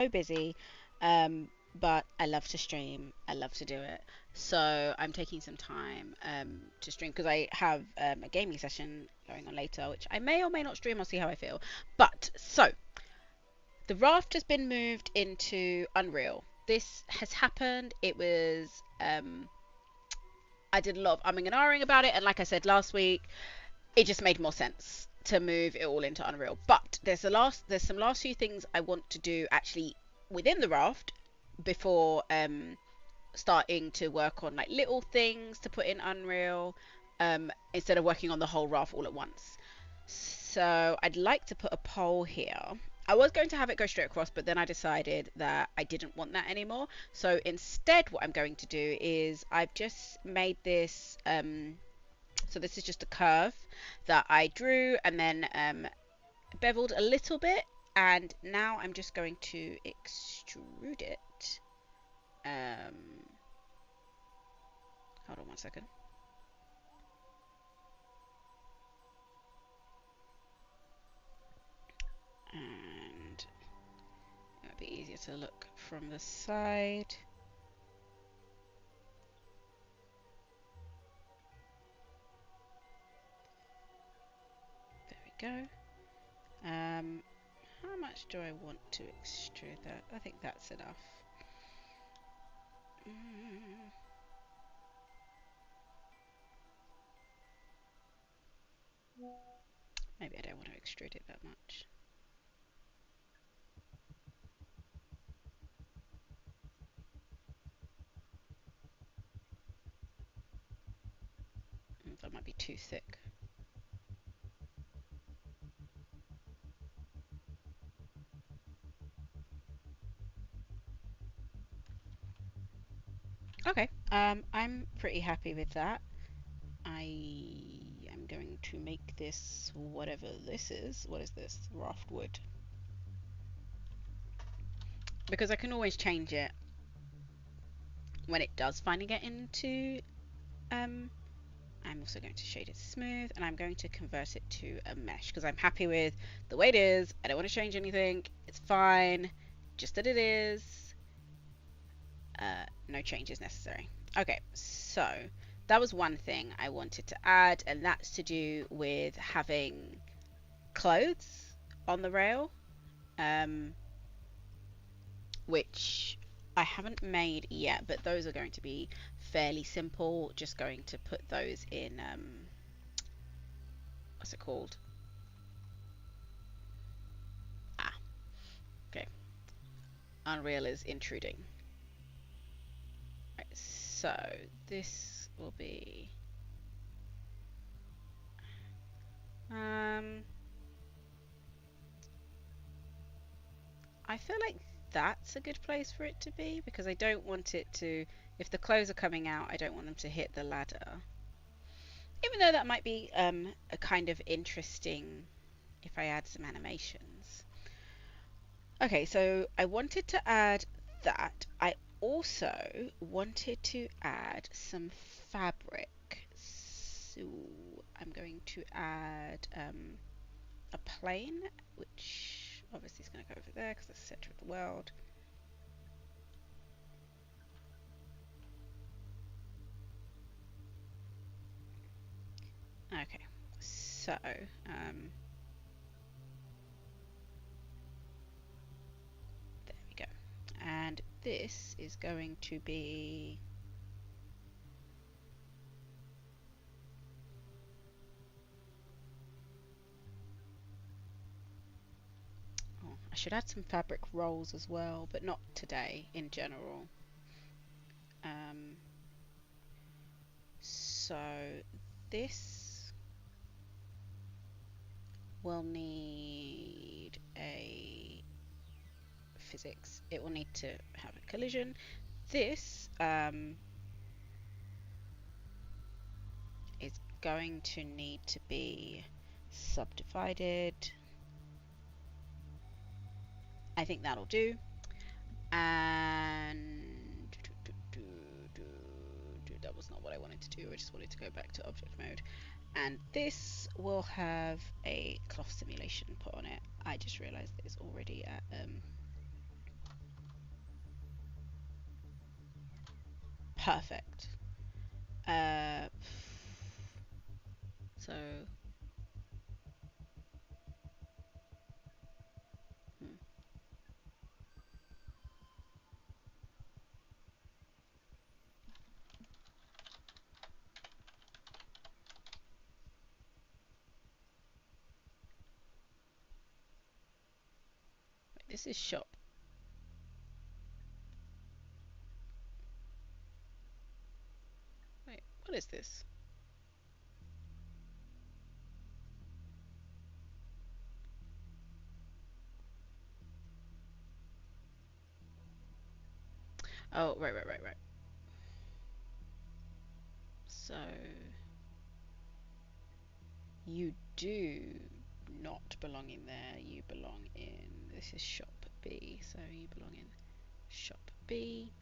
so busy, but I love to stream. I love to do it. So I'm taking some time to stream because I have a gaming session going on later, which I may or may not stream. I'll see how I feel. But so the Raft has been moved into Unreal. This has happened. It was I did a lot of umming and ahhing about it, and like I said last week, it just made more sense to move it all into Unreal. But there's some last few things I want to do actually within the Raft before starting to work on like little things to put in Unreal, instead of working on the whole Raft all at once. So I'd like to put a poll here. I was going to have it go straight across, but then I decided that I didn't want that anymore. So instead, what I'm going to do is I've just made this. So this is just a curve that I drew and then beveled a little bit, and now I'm just going to extrude it. Hold on one second. And it might be easier to look from the side. There we go. How much do I want to extrude that? I think that's enough. Maybe I don't want to extrude it that much. That might be too thick. Okay, I'm pretty happy with that. I am going to make this whatever this is. What is this? Raft wood. Because I can always change it when it does finally get into I'm also going to shade it smooth, and I'm going to convert it to a mesh because I'm happy with the way it is. I don't want to change anything. It's fine, just that it is. No changes necessary. Okay, so that was one thing I wanted to add, and that's to do with having clothes on the rail, which I haven't made yet, but those are going to be fairly simple. Just going to put those in what's it called? Okay, Unreal is intruding. Right, so this will be I feel like that's a good place for it to be because I don't want it to, if the clothes are coming out, I don't want them to hit the ladder. Even though that might be a kind of interesting if I add some animations. Okay, so I wanted to add that. I also wanted to add some fabric. So I'm going to add a plane, which obviously is going to go over there because it's the center of the world. Okay, so there we go. And this is going to be I should add some fabric rolls as well, but not today in general. So this will need a physics. It will need to have a collision. This is going to need to be subdivided. I think that'll do. And that was not what I wanted to do. I just wanted to go back to object mode. And this will have a cloth simulation put on it. I just realized that it's already at Perfect. Uh, so, hmm. Wait, this is shop. Wait, what is this? Oh, right. So, you do not belong in there. You belong in. This is shop B. So, you belong in shop B.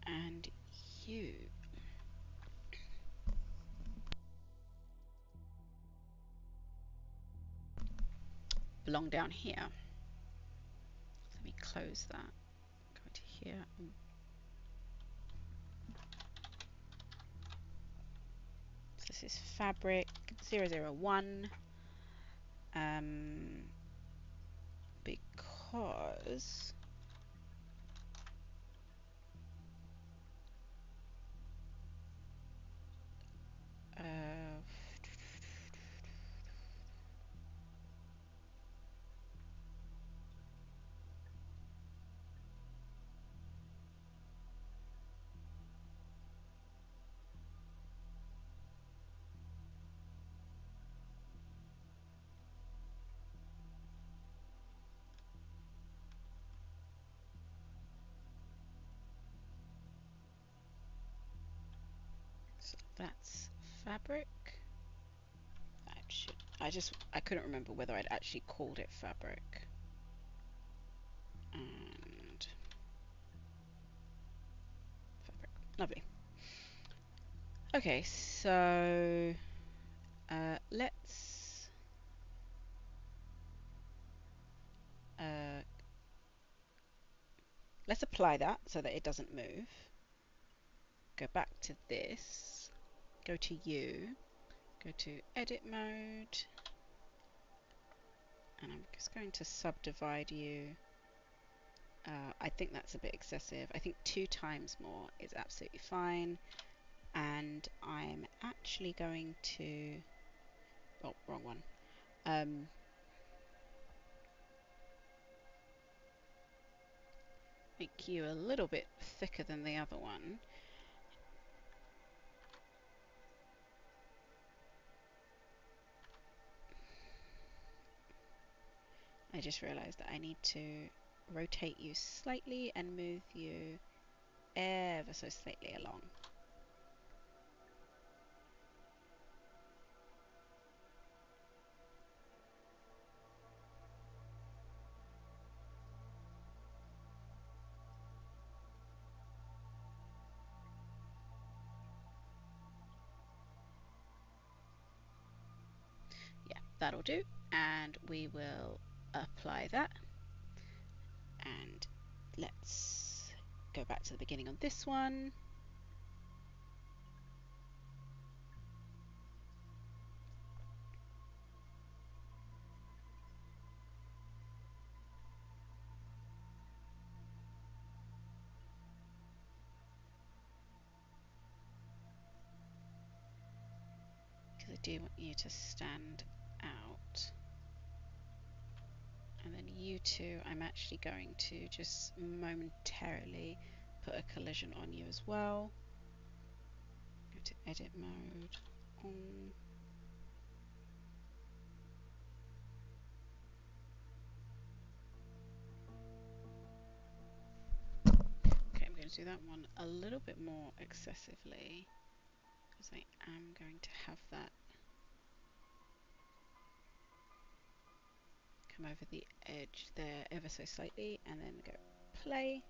And you belong down here. So let me close that. Go to here. So this is fabric 001. Because so that's fabric. I couldn't remember whether I'd actually called it fabric. And fabric. Lovely. Okay, so uh, let's apply that so that it doesn't move. Go back to this. Go to you. Go to edit mode. And I'm just going to subdivide you. I think that's a bit excessive. I think 2 times more is absolutely fine. And I'm actually going to... Oh, wrong one. Make you a little bit thicker than the other one. I just realized that I need to rotate you slightly and move you ever so slightly along. Yeah, that'll do. And we will apply that. And let's go back to the beginning on this one. Because I do want you to stand out. And then you two, I'm actually going to just momentarily put a collision on you as well. Go to edit mode, on. Okay, I'm going to do that one a little bit more excessively because I am going to have that come over the edge there ever so slightly and then go play.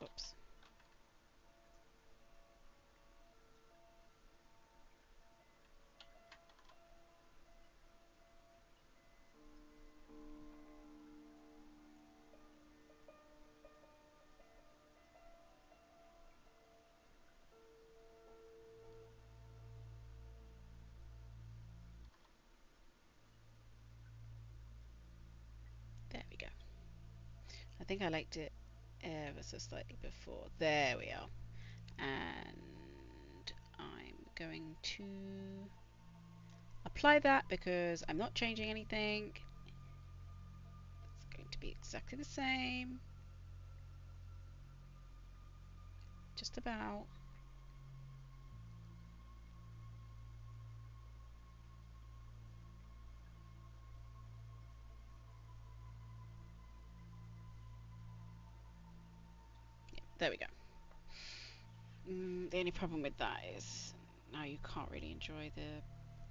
Oops. we go. I think I liked it ever so slightly before. There we are. And I'm going to apply that because I'm not changing anything. It's going to be exactly the same. Just about. Yeah, there we go. The only problem with that is now you can't really enjoy the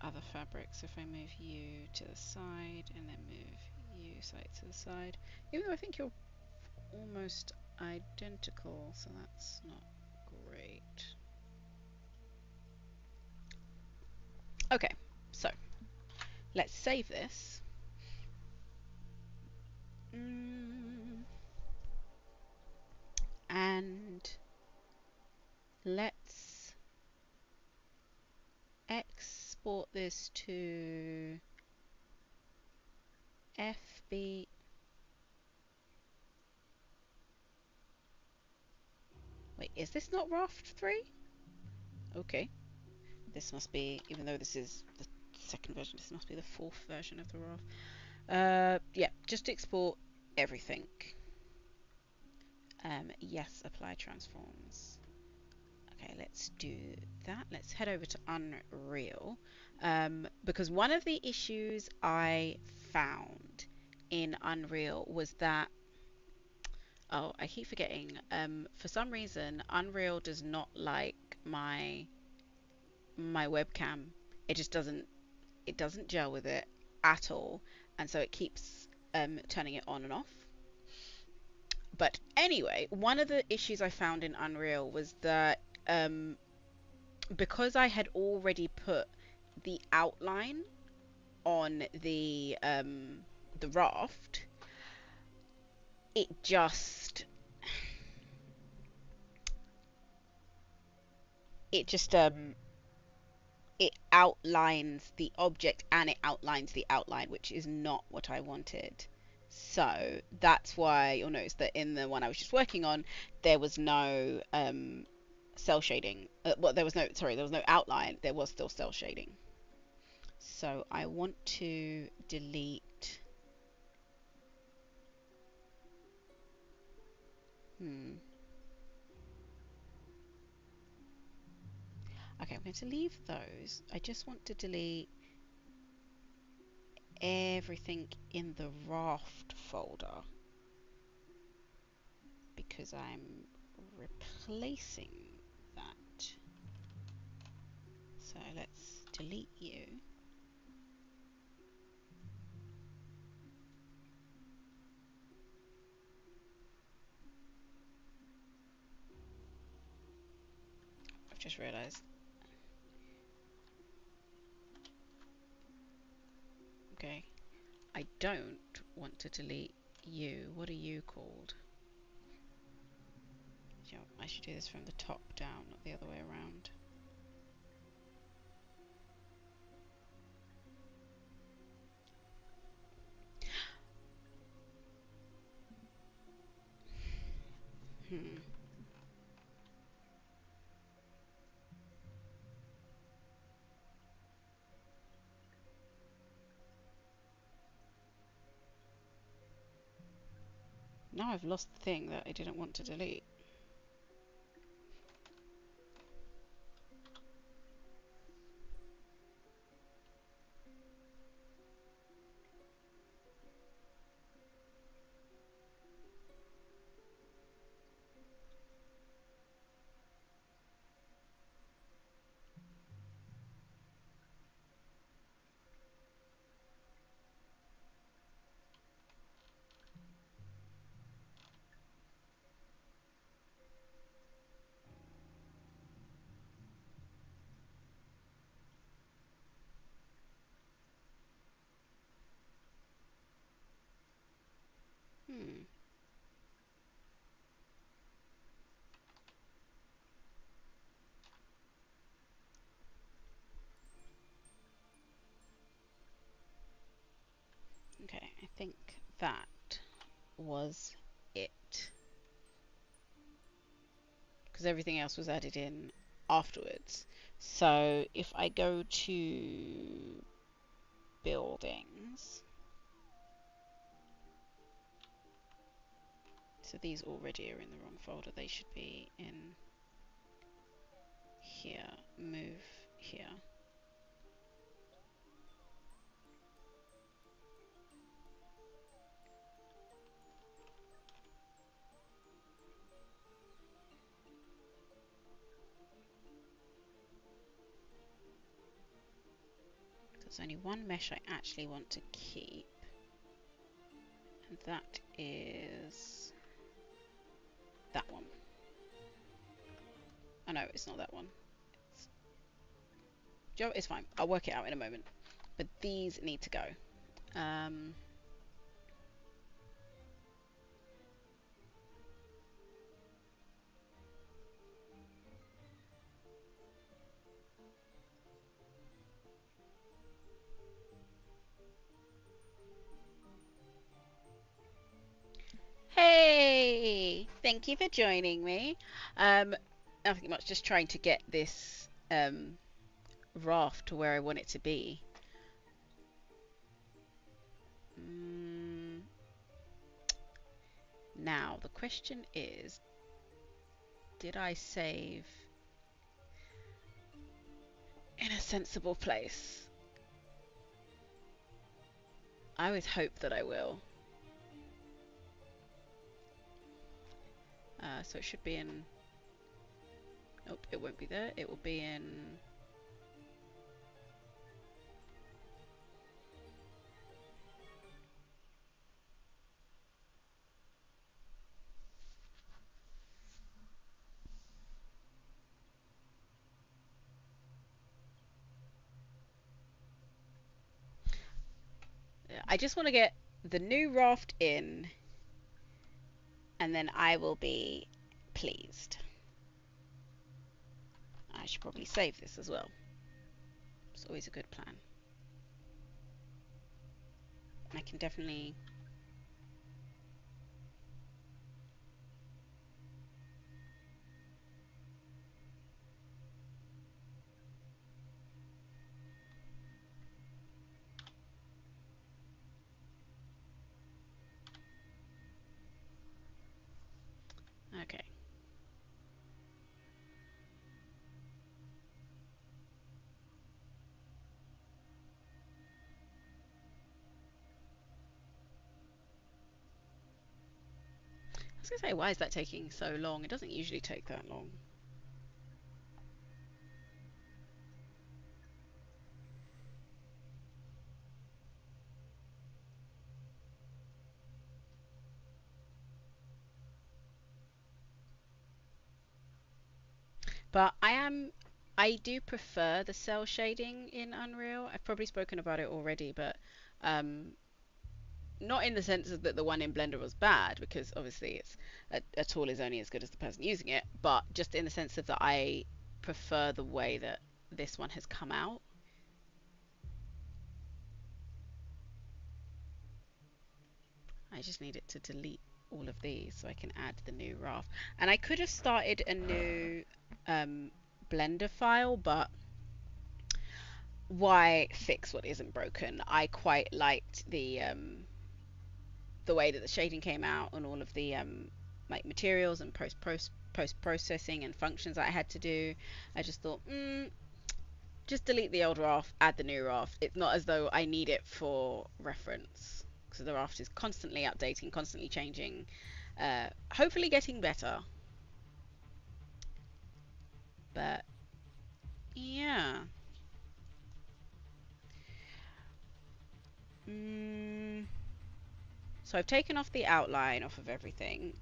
other fabrics if I move you to the side and then move you side to the side. Even though I think you're almost identical, so that's not great. Okay, so let's save this. And let's export this to FB. Wait, is this not Raft 3? Okay. This must be, even though this is the second version, this must be the fourth version of the Raft. Yeah, just export everything. Yes, apply transforms. Okay, let's do that. Let's head over to Unreal. Because one of the issues I found in Unreal was that, oh, I keep forgetting. For some reason, Unreal does not like my webcam. It just doesn't gel with it at all, and so it keeps turning it on and off. But anyway, one of the issues I found in Unreal was that because I had already put the outline on the raft, it just it just it outlines the object and it outlines the outline, which is not what I wanted. So that's why you'll notice that in the one I was just working on, there was no cell shading. Well, there was no outline. There was still cell shading. So I want to delete. Okay, I'm going to leave those. I just want to delete everything in the raft folder because I'm replacing that. So let's delete you. I've just realized. Okay, I don't want to delete you. What are you called? You know, I should do this from the top down, not the other way around. Now I've lost the thing that I didn't want to delete. Hmm. Okay, I think that was it. Because everything else was added in afterwards. So if I go to buildings, so these already are in the wrong folder. They should be in here. Move here. There's only one mesh I actually want to keep, and that is that one. Oh no, it's not that one. It's fine. I'll work it out in a moment. But these need to go. Hey! Thank you for joining me. Nothing much, just trying to get this raft to where I want it to be. Now, the question is, did I save in a sensible place? I always hope that I will. So it should be in... Nope, it won't be there. It will be in... I just want to get the new raft in, and then I will be pleased. I should probably save this as well. It's always a good plan. I can definitely... Okay. I was going to say, why is that taking so long? It doesn't usually take that long. But I do prefer the cell shading in Unreal. I've probably spoken about it already, but not in the sense that the one in Blender was bad, because obviously it's a tool is only as good as the person using it, but just in the sense of that I prefer the way that this one has come out. I just need it to delete all of these so I can add the new raft. And I could have started a new Blender file, but why fix what isn't broken? I quite liked the way that the shading came out and all of the like materials and post processing and functions that I had to do. I just thought, just delete the old raft, add the new raft. It's not as though I need it for reference, because the raft is constantly updating, constantly changing, hopefully getting better. But yeah. So I've taken off the outline off of everything.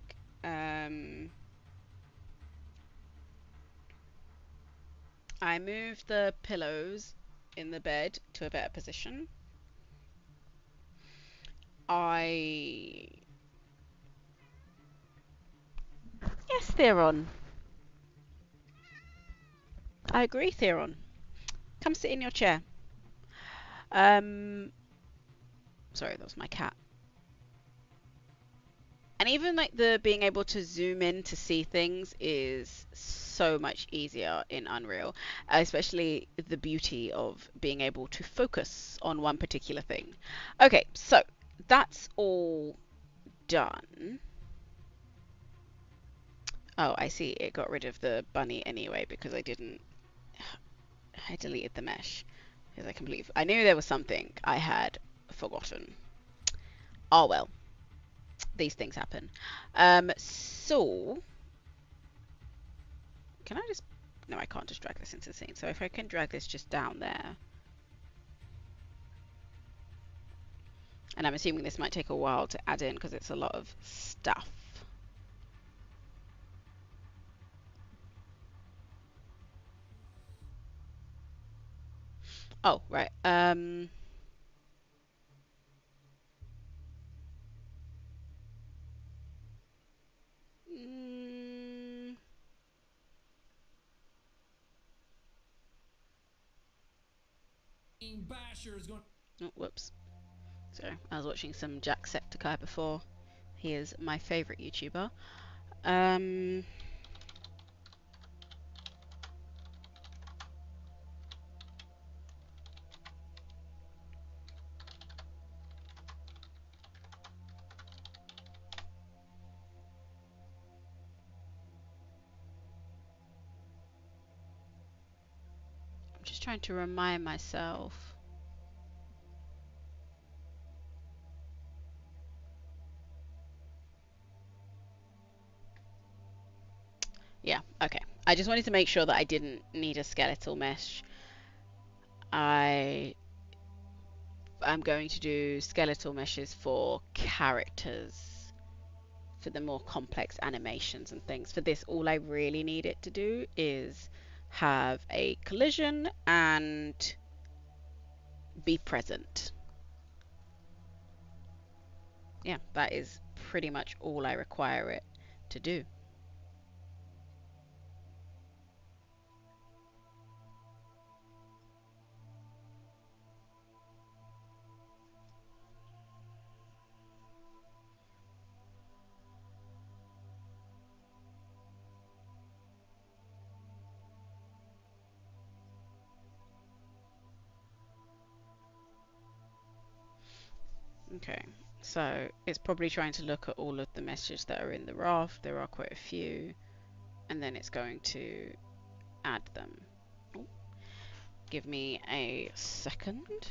I moved the pillows in the bed to a better position. Yes, Theron. I agree, Theron. Come sit in your chair. Sorry, that was my cat. And even like the being able to zoom in to see things is so much easier in Unreal, especially the beauty of being able to focus on one particular thing. Okay, so that's all done. Oh, I see. It got rid of the bunny anyway because I deleted the mesh because I knew there was something I had forgotten. Oh well, these things happen. So can I just? No, I can't just drag this into the scene. So if I can drag this just down there, and I'm assuming this might take a while to add in because it's a lot of stuff. Oh, right. Mm, oh, whoops. Sorry, I was watching some Jacksepticeye before. He is my favorite YouTuber. Um, I'm just trying to remind myself. Yeah, okay. I just wanted to make sure that I didn't need a skeletal mesh. I'm going to do skeletal meshes for characters, for the more complex animations and things. For this, all I really need it to do is have a collision and be present. Yeah, that is pretty much all I require it to do. Okay, so it's probably trying to look at all of the messages that are in the raft. There are quite a few, and then it's going to add them. Oh, give me a second.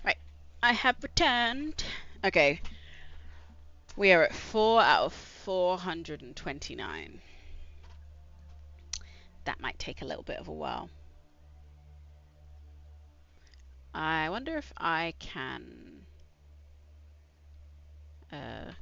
Right, I have returned. Okay, we are at 4 out of 429. That might take a little bit of a while. I wonder if I can. Uh,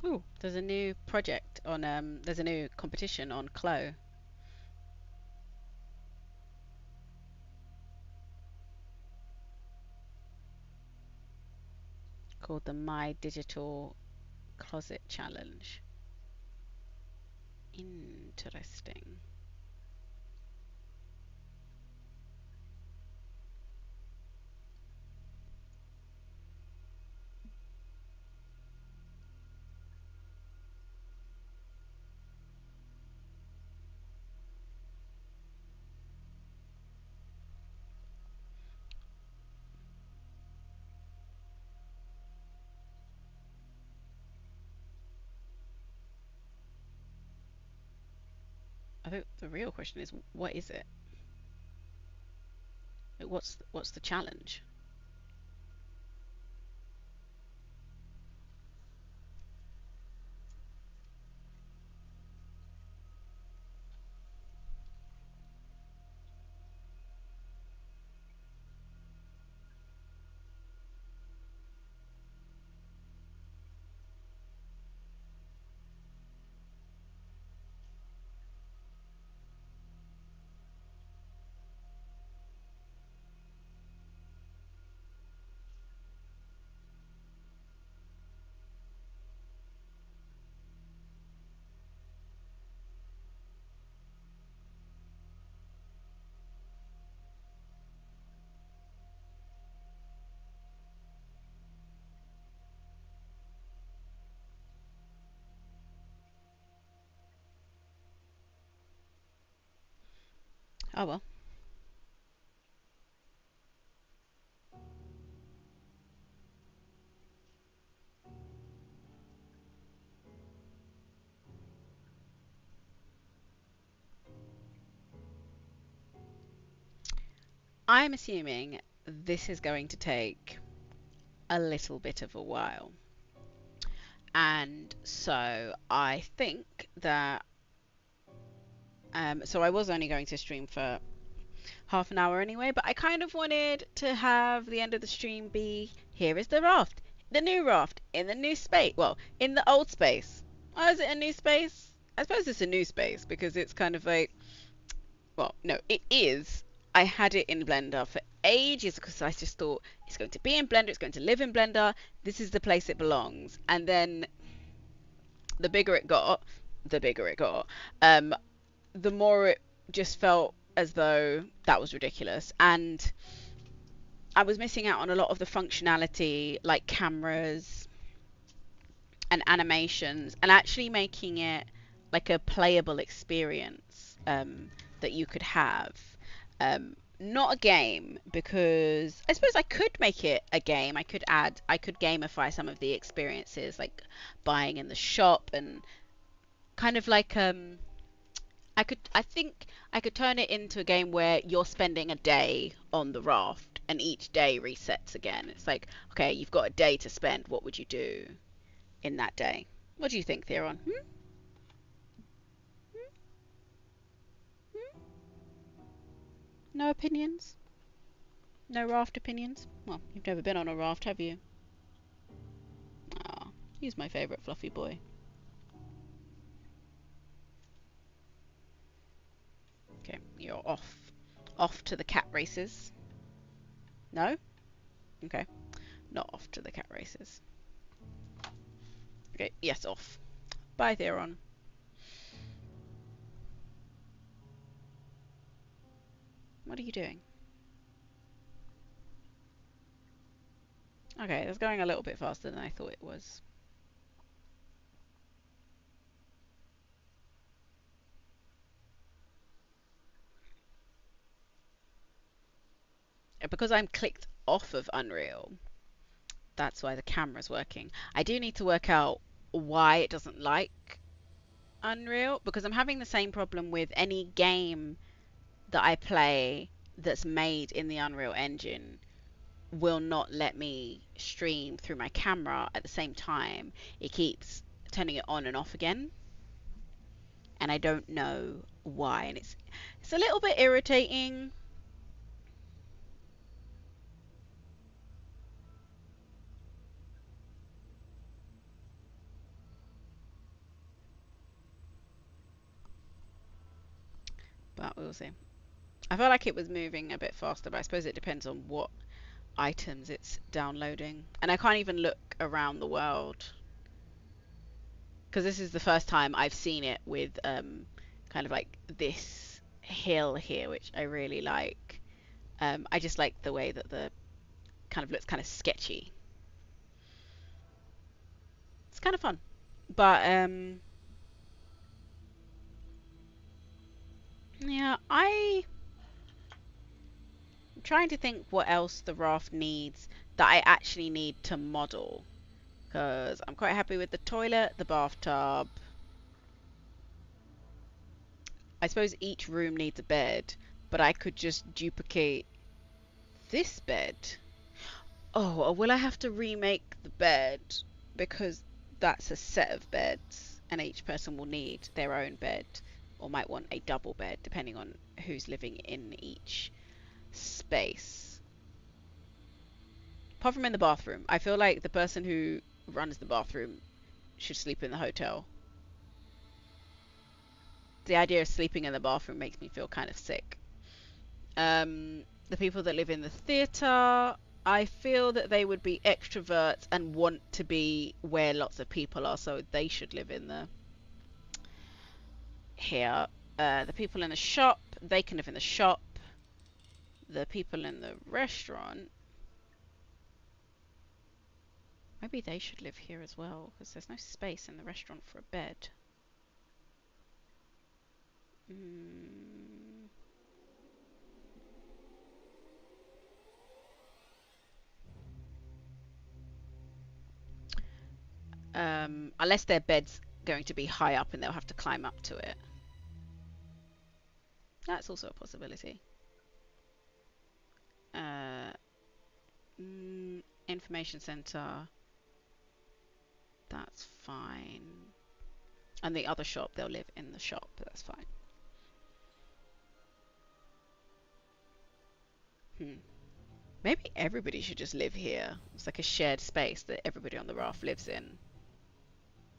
ooh, there's a new project on. There's a new competition on Clo. called the My Digital Closet Challenge. Interesting. I think the real question is, what is it? What's the challenge? Oh well. I'm assuming this is going to take a little bit of a while. And so I think that so I was only going to stream for half an hour anyway, but I kind of wanted to have the end of the stream be, here is the raft, the new raft in the new space. Well, in the old space. Oh, is it a new space? I suppose it's a new space because it's kind of like, well, no, it is. I had it in Blender for ages because I just thought it's going to be in Blender, it's going to live in Blender, this is the place it belongs. And then the bigger it got, the bigger it got, the more it just felt as though that was ridiculous. And I was missing out on a lot of the functionality, like cameras and animations, and actually making it like a playable experience that you could have. Not a game, because I suppose I could make it a game. I could gamify some of the experiences, like buying in the shop, and kind of like I think I could turn it into a game where you're spending a day on the raft and each day resets again. It's like, okay, you've got a day to spend. What would you do in that day? What do you think, Theron? Hmm? Hmm? No opinions? No raft opinions? Well, you've never been on a raft, have you? Ah, he's my favourite fluffy boy. Okay, you're off. Off to the cat races. No? Okay. Not off to the cat races. Okay, yes, off. Bye, Theron. What are you doing? Okay, it's going a little bit faster than I thought it was. Because I'm clicked off of Unreal, that's why the camera's working. I do need to work out why it doesn't like Unreal, because I'm having the same problem with any game that I play that's made in the Unreal Engine will not let me stream through my camera at the same time. It keeps turning it on and off again, and I don't know why, and it's a little bit irritating. But we'll see. I felt like it was moving a bit faster, but I suppose it depends on what items it's downloading. And I can't even look around the world because this is the first time I've seen it with kind of like this hill here, which I really like. I just like the way that the kind of looks kind of sketchy. It's kind of fun. But yeah, I'm trying to think what else the raft needs that I actually need to model. Because I'm quite happy with the toilet, the bathtub. I suppose each room needs a bed, but I could just duplicate this bed. Oh, or will I have to remake the bed? Because that's a set of beds, and each person will need their own bed, or might want a double bed, depending on who's living in each space. Apart from in the bathroom, I feel like the person who runs the bathroom should sleep in the hotel. The idea of sleeping in the bathroom makes me feel kind of sick. The people that live in the theatre, I feel that they would be extroverts and want to be where lots of people are, so they should live in the here. The people in the shop, they can live in the shop. The people in the restaurant, maybe they should live here as well, because there's no space in the restaurant for a bed. Unless their bed's going to be high up and they'll have to climb up to it. That's also a possibility. Information center. That's fine. And the other shop, they'll live in the shop. That's fine. Maybe everybody should just live here. It's like a shared space that everybody on the raft lives in.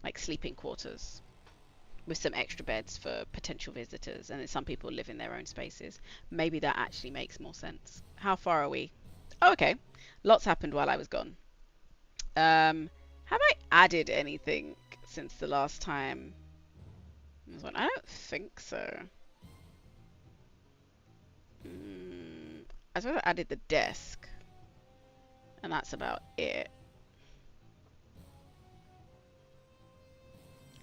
Like sleeping quarters. With some extra beds for potential visitors. And then some people live in their own spaces. Maybe that actually makes more sense. How far are we? Oh, okay. Lots happened while I was gone. Have I added anything since the last time I was on? I don't think so. I suppose I added the desk. And that's about it.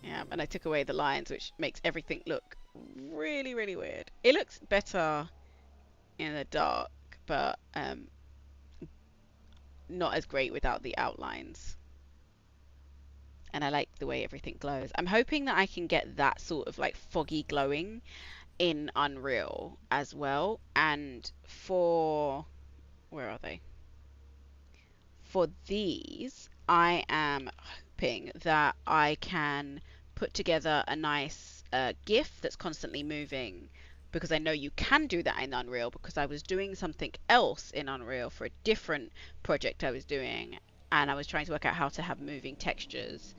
Yeah, and I took away the lines, which makes everything look really, really weird. It looks better in the dark, but not as great without the outlines. And I like the way everything glows. I'm hoping that I can get that sort of like foggy glowing in Unreal as well. And for... where are they? For these, I am hoping that I can put together a nice GIF that's constantly moving, because I know you can do that in Unreal, because I was doing something else in Unreal for a different project I was doing, and I was trying to work out how to have moving textures.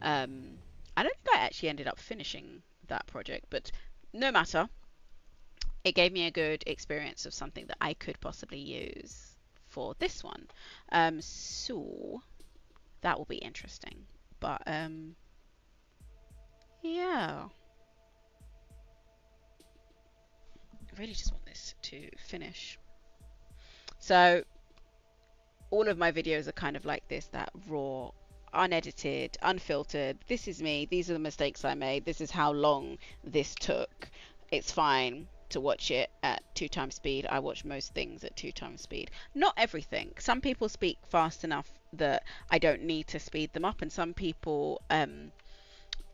I don't think I actually ended up finishing that project, but no matter. It gave me a good experience of something that I could possibly use for this one. So that will be interesting. But yeah. I really just want this to finish. So all of my videos are kind of like this, that raw, unedited, unfiltered. This is me. These are the mistakes I made. This is how long this took. It's fine to watch it at 2x speed. I watch most things at 2x speed. Not everything. Some people speak fast enough that I don't need to speed them up, and some people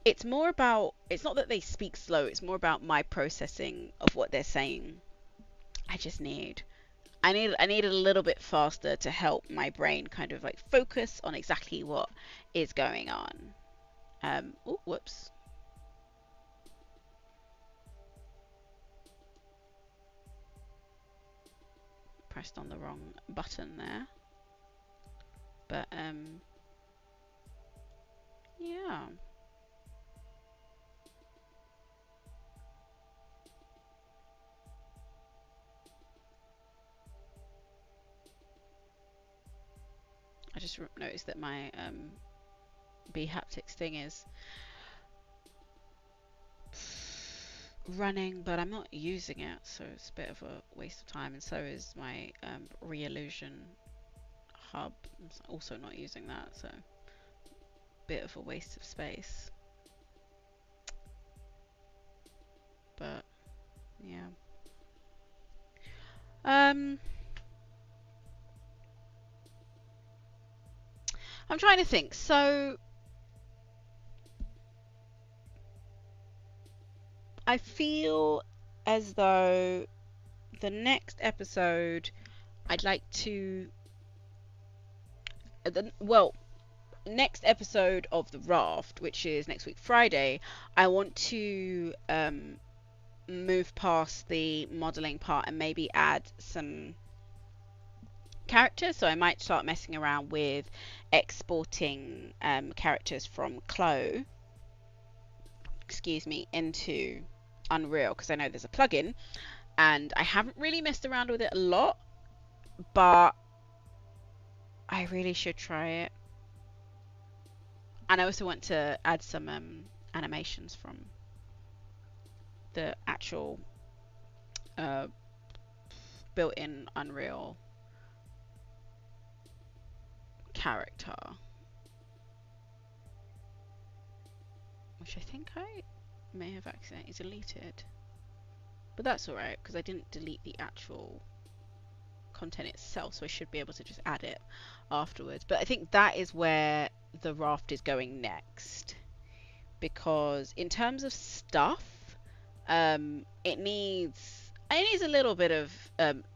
it's more about, it's not that they speak slow, it's more about my processing of what they're saying. I need a little bit faster to help my brain kind of like focus on exactly what is going on. Oh, whoops. Pressed on the wrong button there. But yeah. just noticed that my B haptics thing is running, but I'm not using it, so it's a bit of a waste of time. And so is my Reillusion hub. I'm also not using that, so bit of a waste of space. But yeah. I'm trying to think. So I feel as though the next episode I'd like to next episode of the Raft, which is next week Friday, I want to move past the modeling part and maybe add some characters. So I might start messing around with exporting characters from Clo, excuse me, into Unreal, because I know there's a plugin and I haven't really messed around with it a lot, but I really should try it. And I also want to add some animations from the actual built-in Unreal character, which I think I may have accidentally deleted, but that's alright because I didn't delete the actual content itself, so I should be able to just add it afterwards. But I think that is where the Raft is going next, because in terms of stuff, it needs a little bit of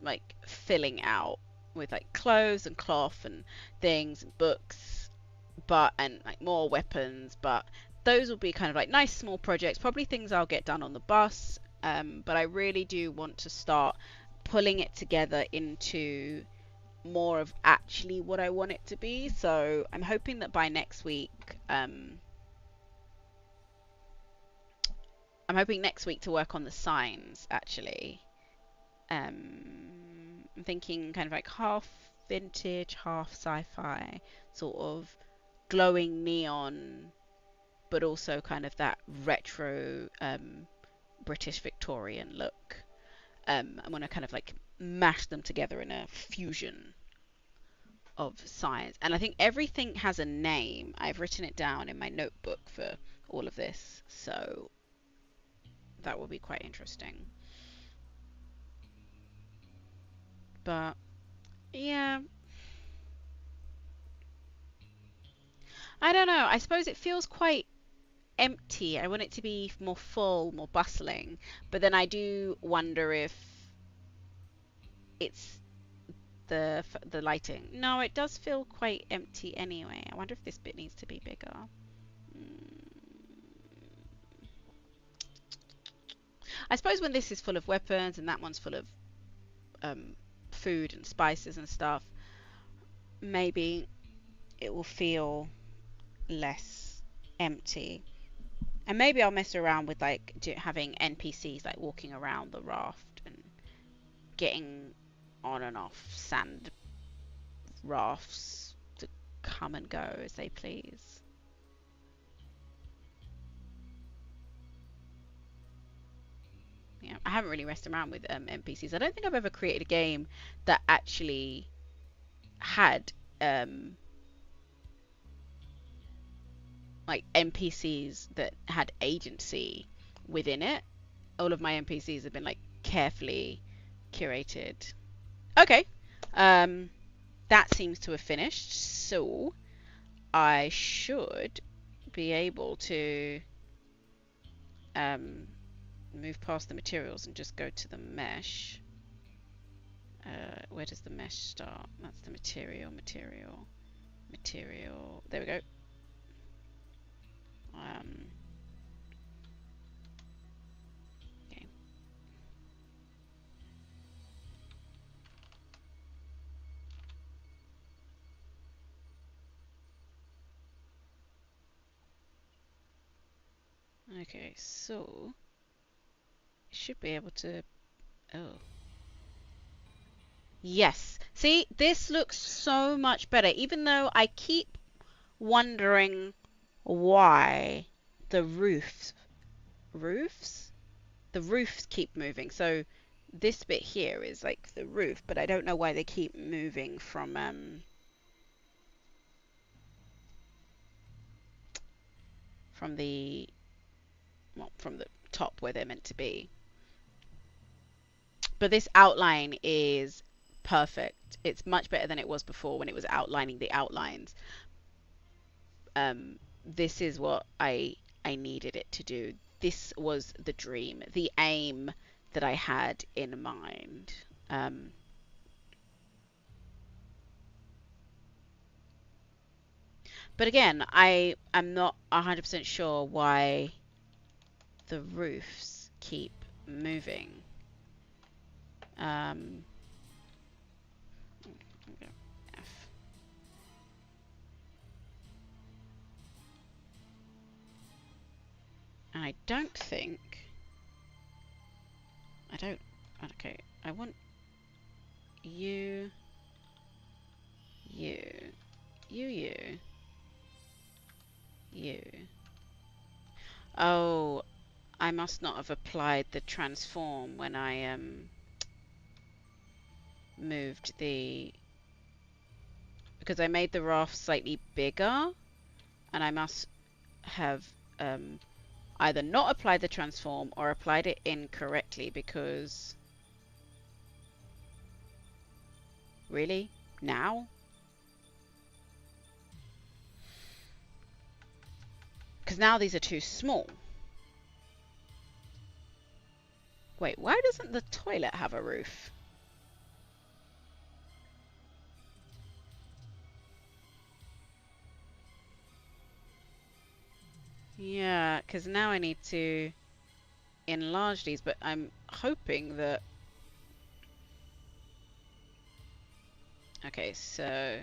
like filling out with like clothes and cloth and things and books, and like more weapons, but those will be kind of like nice small projects, probably things I'll get done on the bus. But I really do want to start pulling it together into more of actually what I want it to be. So I'm hoping that by next week, I'm hoping next week to work on the signs actually. I'm thinking kind of like half vintage, half sci-fi, sort of glowing neon, but also kind of that retro British Victorian look. I want to kind of like mash them together in a fusion of science. And I think everything has a name. I've written it down in my notebook for all of this, so that will be quite interesting. But yeah, I don't know. I suppose it feels quite empty. I want it to be more full, more bustling. But then I do wonder if it's the lighting. No, it does feel quite empty anyway. I wonder if this bit needs to be bigger. I suppose when this is full of weapons and that one's full of food and spices and stuff, maybe it will feel less empty. And maybe I'll mess around with like having NPCs like walking around the raft and getting on and off sand rafts to come and go as they please. Yeah, I haven't really messed around with NPCs. I don't think I've ever created a game that actually had like NPCs that had agency within it. All of my NPCs have been like carefully curated. Okay, that seems to have finished, so I should be able to move past the materials and just go to the mesh. Where does the mesh start? That's the material. There we go. Okay. Okay, so should be able to. Oh. Yes. See, this looks so much better, even though I keep wondering why the roofs the roofs keep moving. So this bit here is like the roof, but I don't know why they keep moving from the from the top where they're meant to be. But this outline is perfect. It's much better than it was before when it was outlining the outlines. This is what I needed it to do. This was the dream, the aim that I had in mind. But again, I am not 100% sure why the roofs keep moving. F. And I don't think I don't okay, I want you you you you you. Oh, I must not have applied the transform when I moved the, because I made the raft slightly bigger, and I must have either not applied the transform or applied it incorrectly, because really now, because now these are too small. Wait, why doesn't the toilet have a roof? Yeah, because now I need to enlarge these, but I'm hoping that... Okay, so...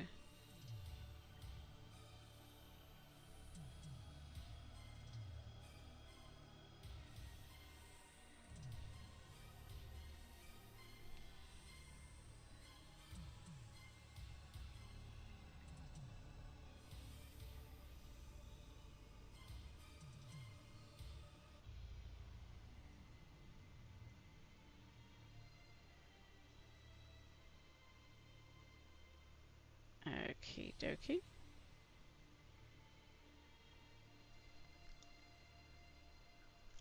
Okie dokie.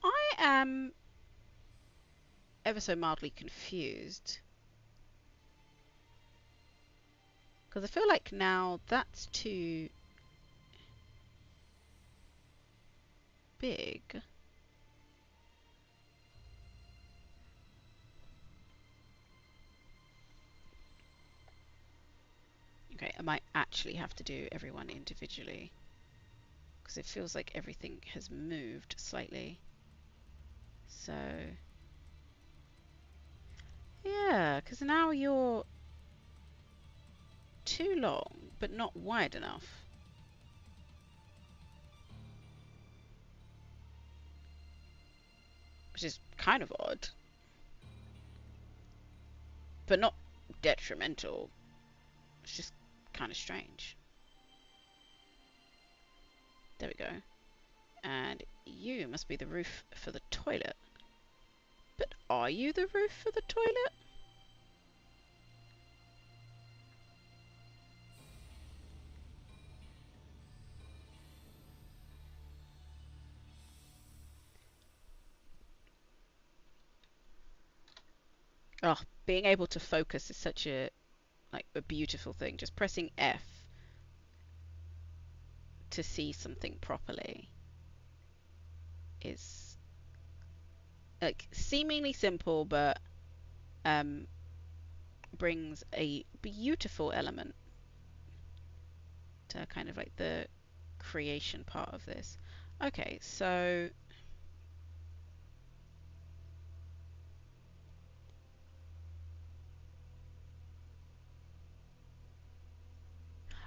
I am ever so mildly confused. Because I feel like now that's too big. Okay, I might actually have to do everyone individually, because it feels like everything has moved slightly. So, yeah, because now you're too long, but not wide enough. Which is kind of odd, but not detrimental. It's just kind of strange. There we go. And you must be the roof for the toilet. But are you the roof for the toilet? Oh, being able to focus is such a beautiful thing. Just pressing F to see something properly is like seemingly simple, but um, brings a beautiful element to kind of like the creation part of this. Okay, so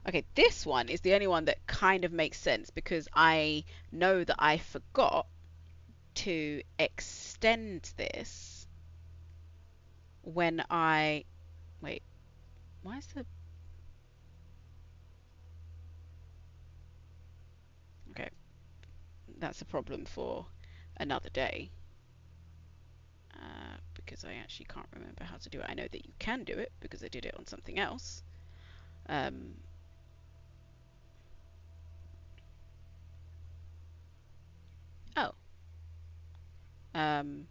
okay, this one is the only one that kind of makes sense, because I know that I forgot to extend this when I wait. Why is the... Okay, that's a problem for another day. Because I actually can't remember how to do it. I know that you can do it because I did it on something else. Um, oh. Um,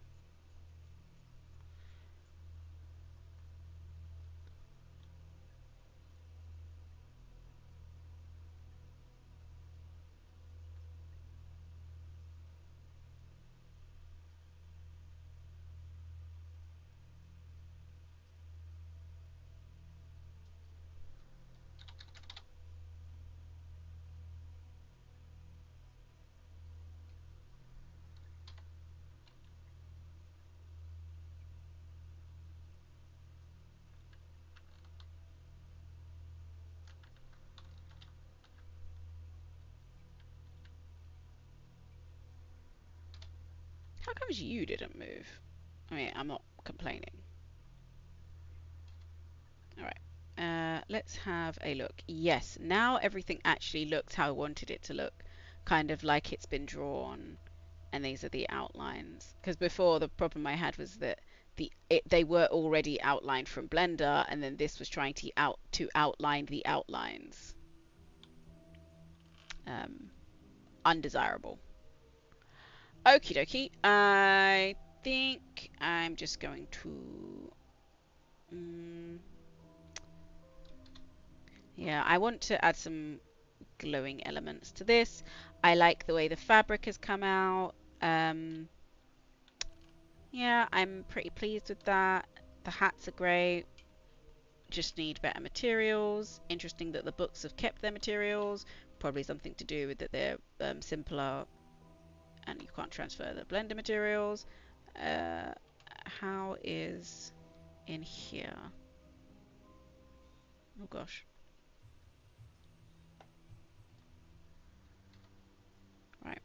how comes you didn't move? I mean, I'm not complaining. Alright. Let's have a look. Yes, now everything actually looks how I wanted it to look. Kind of like it's been drawn, and these are the outlines. Because before, the problem I had was that they were already outlined from Blender, and then this was trying to outline the outlines. Undesirable. Okie dokie. I think I'm just going to... yeah, I want to add some glowing elements to this. I like the way the fabric has come out. Yeah, I'm pretty pleased with that. The hats are great. Just need better materials. Interesting that the books have kept their materials. Probably something to do with that they're simpler and you can't transfer the blender materials. How is in here? Oh gosh. Right.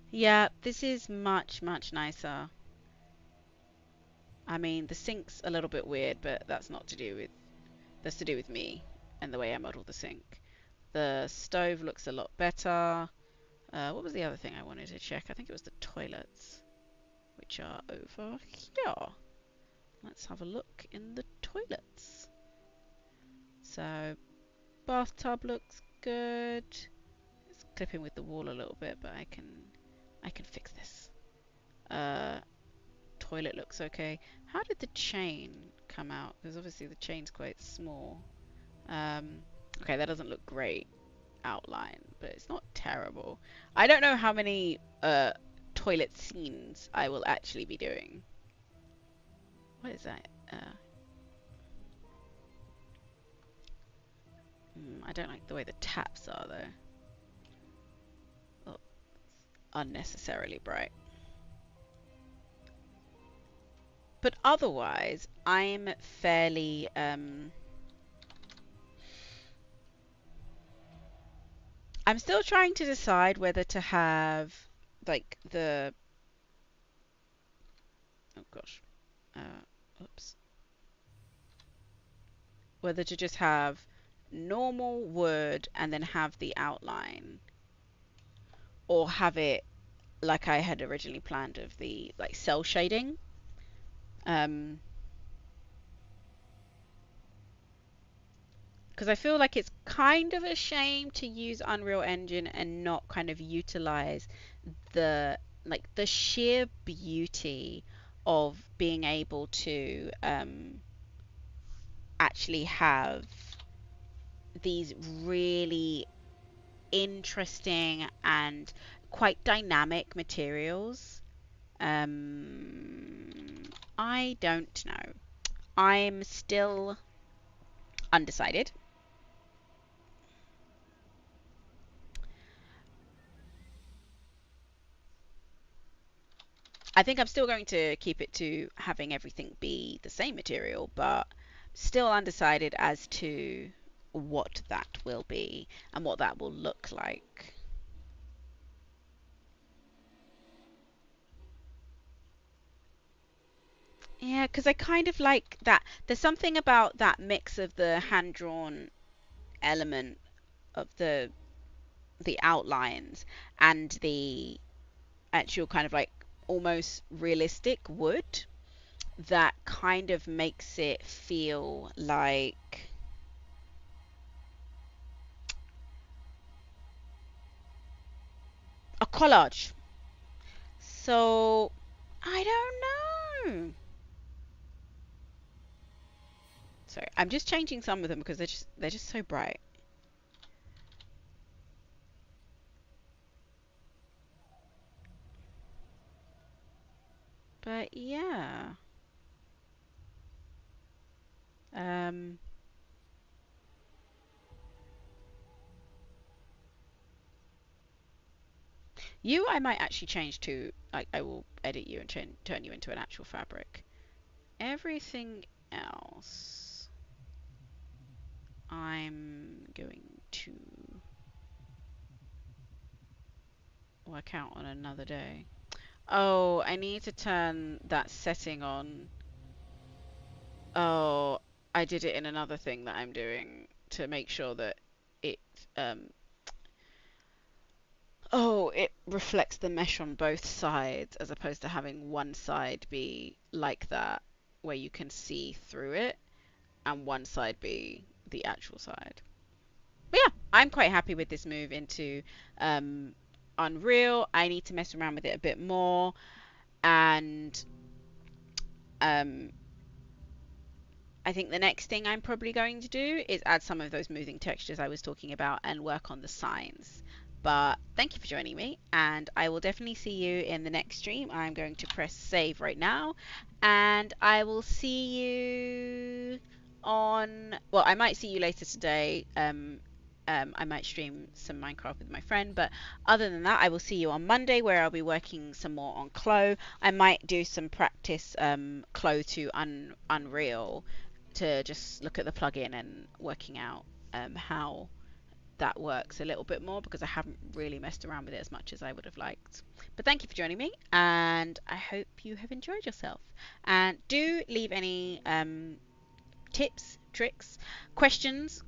Yeah, this is much, much nicer. I mean, the sink's a little bit weird, but that's not to do with... that's to do with me and the way I model the sink. The stove looks a lot better. What was the other thing I wanted to check? I think it was the toilets, which are over here. Let's have a look in the toilets. So, bathtub looks good. It's clipping with the wall a little bit, but I can fix this. Toilet looks okay. How did the chain come out? Because obviously the chain's quite small. Okay, that doesn't look great outline, but it's not terrible. I don't know how many toilet scenes I will actually be doing. What is that? I don't like the way the taps are though. Oh, unnecessarily bright. But otherwise, I'm fairly I'm still trying to decide whether to have like the... oh gosh. Oops. Whether to just have normal wood and then have the outline, or have it like I had originally planned of the like cell shading. Because I feel like it's kind of a shame to use Unreal Engine and not kind of utilize the the sheer beauty of being able to actually have these really interesting and quite dynamic materials. I don't know. I'm still undecided. I think I'm still going to keep it to having everything be the same material, but still undecided as to what that will be and what that will look like. Yeah, because I kind of like that. There's something about that mix of the hand drawn element of the outlines and the actual kind of like almost realistic wood that kind of makes it feel like a collage. So I don't know. Sorry, I'm just changing some of them because they're just so bright. But yeah. Um you I might actually change to like I will edit you and turn you into an actual fabric. Everything else I'm going to work out on another day. Oh, I need to turn that setting on. Oh, I did it in another thing that I'm doing to make sure that it um it reflects the mesh on both sides as opposed to having one side be like that where you can see through it and one side be the actual side. But yeah, I'm quite happy with this move into um Unreal. I need to mess around with it a bit more and um I think the next thing I'm probably going to do is add some of those moving textures I was talking about and work on the signs. But thank you for joining me, and I will definitely see you in the next stream. I'm going to press save right now, and I will see you on. Well, I might see you later today. I might stream some Minecraft with my friend, but other than that, I will see you on Monday where I'll be working some more on Clo. I might do some practice Clo to Unreal to just look at the plugin and working out how that works a little bit more because I haven't really messed around with it as much as I would have liked. But thank you for joining me, and I hope you have enjoyed yourself. And do leave any tips, tricks, questions,